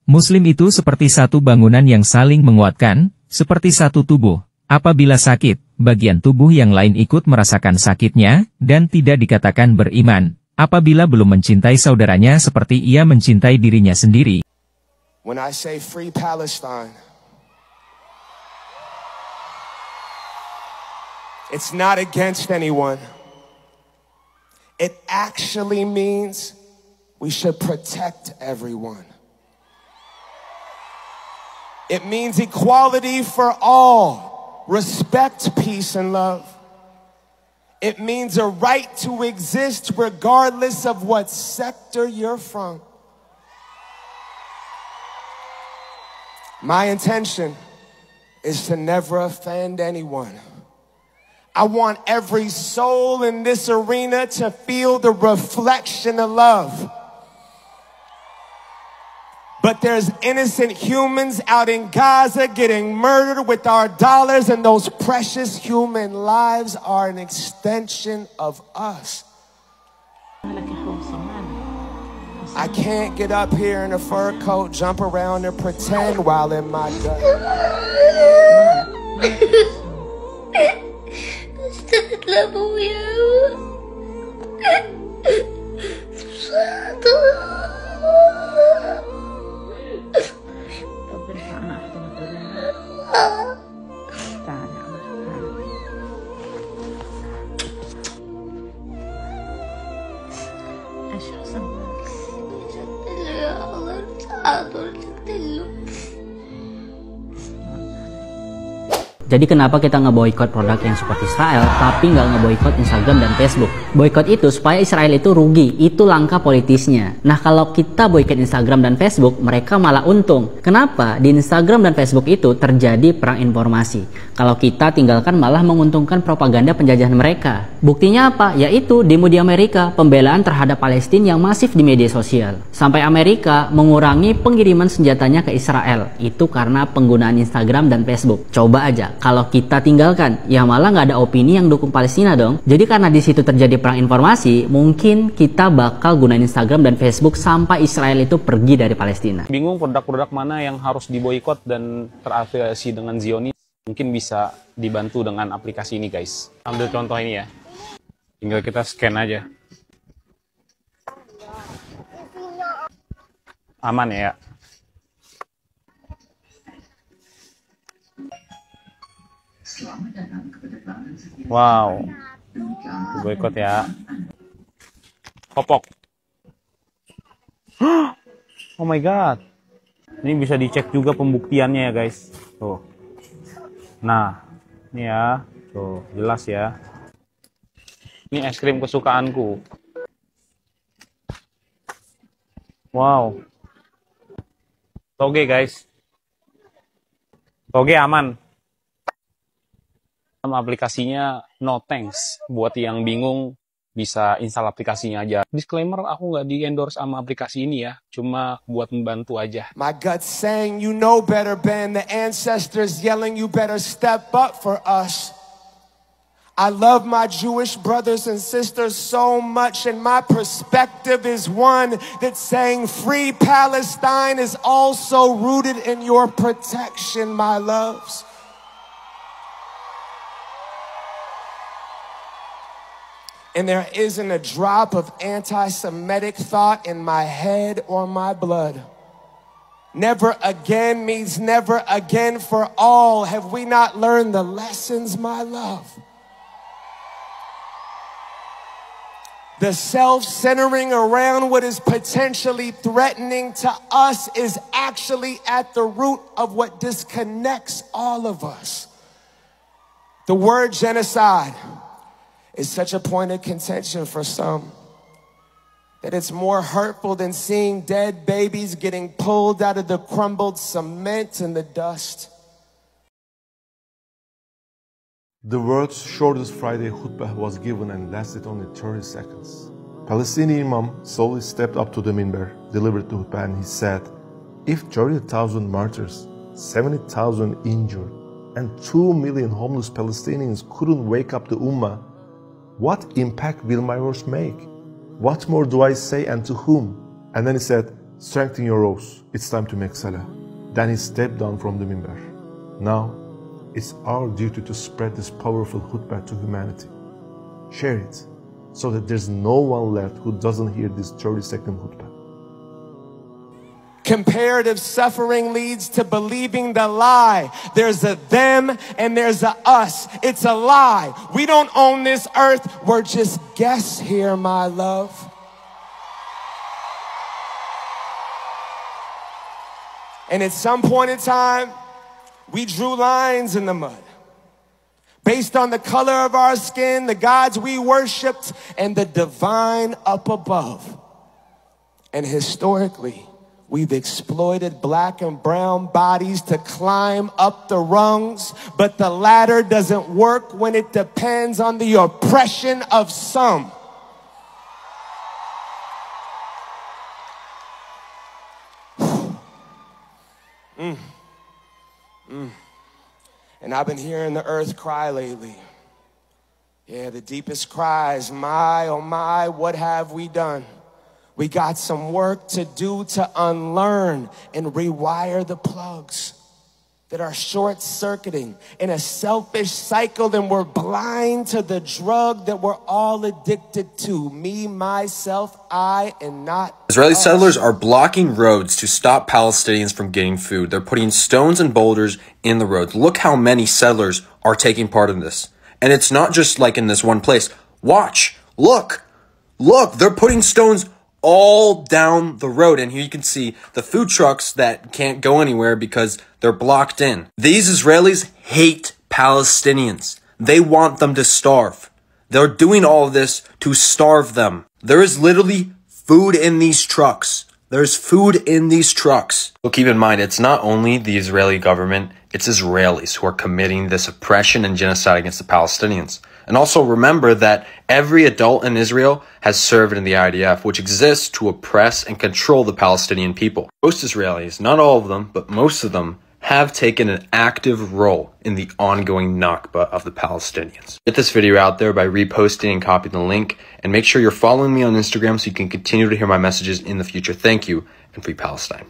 Muslim itu seperti satu bangunan yang saling menguatkan, seperti satu tubuh. Apabila sakit, bagian tubuh yang lain ikut merasakan sakitnya, dan tidak dikatakan beriman. Apabila belum mencintai saudaranya seperti ia mencintai dirinya sendiri. When I say free Palestine, it's not against anyone. It actually means we should protect everyone. It means equality for all, respect, peace, and love. It means a right to exist regardless of what sector you're from. My intention is to never offend anyone. I want every soul in this arena to feel the reflection of love. But there's innocent humans out in Gaza getting murdered with our dollars, and those precious human lives are an extension of us. I can't get up here in a fur coat, jump around and pretend while in my gut. Jadi kenapa kita ngeboikot produk yang support Israel, tapi nggak ngeboikot Instagram dan Facebook? Boikot itu supaya Israel itu rugi, itu langkah politisnya. Nah kalau kita boikot Instagram dan Facebook, mereka malah untung. Kenapa? Di Instagram dan Facebook itu terjadi perang informasi. Kalau kita tinggalkan malah menguntungkan propaganda penjajahan mereka. Buktinya apa? Yaitu demo di Amerika, pembelaan terhadap Palestina yang masif di media sosial. Sampai Amerika mengurangi pengiriman senjatanya ke Israel. Itu karena penggunaan Instagram dan Facebook. Coba aja. Kalau kita tinggalkan, ya malah nggak ada opini yang dukung Palestina dong. Jadi karena di situ terjadi perang informasi, mungkin kita bakal gunain Instagram dan Facebook sampai Israel itu pergi dari Palestina. Bingung produk-produk mana yang harus diboikot dan terafiliasi dengan Zionis? Mungkin bisa dibantu dengan aplikasi ini guys. Ambil contoh ini ya. Tinggal kita scan aja. Aman ya. Wow, boikot ya. Popok. Oh my god. Ini bisa dicek juga pembuktiannya ya guys. Tuh. Nah, ini ya. Tuh, jelas ya. Ini es krim kesukaanku. Wow. Toge guys. Toge aman. Aplikasinya no thanks. Buat yang bingung bisa install aplikasinya aja. Disclaimer, aku nggak di endorse sama aplikasi ini ya, cuma buat membantu aja. My gut saying you know better, Ben. The ancestors yelling you better step up for us. I love my Jewish brothers and sisters so much, and my perspective is one that's saying free Palestine is also rooted in your protection, my loves. And there isn't a drop of anti-Semitic thought in my head or my blood. Never again means never again for all. Have we not learned the lessons, my love? The self-centering around what is potentially threatening to us is actually at the root of what disconnects all of us. The word genocide is such a point of contention for some that it's more hurtful than seeing dead babies getting pulled out of the crumbled cement and the dust. The world's shortest Friday khutbah was given and lasted only 30 seconds. Palestinian Imam slowly stepped up to the minbar, delivered the khutbah, and he said, if 30,000 martyrs, 70,000 injured, and 2 million homeless Palestinians couldn't wake up the Ummah, what impact will my words make? What more do I say and to whom? And then he said, Strengthen your rows. It's time to make salah. Then he stepped down from the minbar. Now, it's our duty to spread this powerful khutbah to humanity. Share it, so that there's no one left who doesn't hear this 30-second khutbah. Comparative suffering leads to believing the lie. There's a them and there's a us. It's a lie. We don't own this earth. We're just guests here, my love. And at some point in time, we drew lines in the mud based on the color of our skin, the gods we worshiped, and the divine up above. And historically, we've exploited black and brown bodies to climb up the rungs, but the ladder doesn't work when it depends on the oppression of some. And I've been hearing the earth cry lately. Yeah, the deepest cries, my, oh my, what have we done? We got some work to do to unlearn and rewire the plugs that are short-circuiting in a selfish cycle, and we're blind to the drug that we're all addicted to. Me, myself, I, and not Israeli us. settlers are blocking roads to stop Palestinians from getting food. They're putting stones and boulders in the roads. Look how many settlers are taking part in this. And it's not just like in this one place. Watch, look, they're putting stones all down the road. And here you can see the food trucks that can't go anywhere because they're blocked in. These Israelis hate Palestinians. They want them to starve. They're doing all of this to starve them. There is literally food in these trucks. There's food in these trucks. So keep in mind, it's not only the Israeli government, it's Israelis who are committing this oppression and genocide against the Palestinians. And also remember that every adult in Israel has served in the IDF, which exists to oppress and control the Palestinian people. Most Israelis, not all of them, but most of them, have taken an active role in the ongoing Nakba of the Palestinians. Get this video out there by reposting and copying the link, and make sure you're following me on Instagram so you can continue to hear my messages in the future. Thank you, and free Palestine.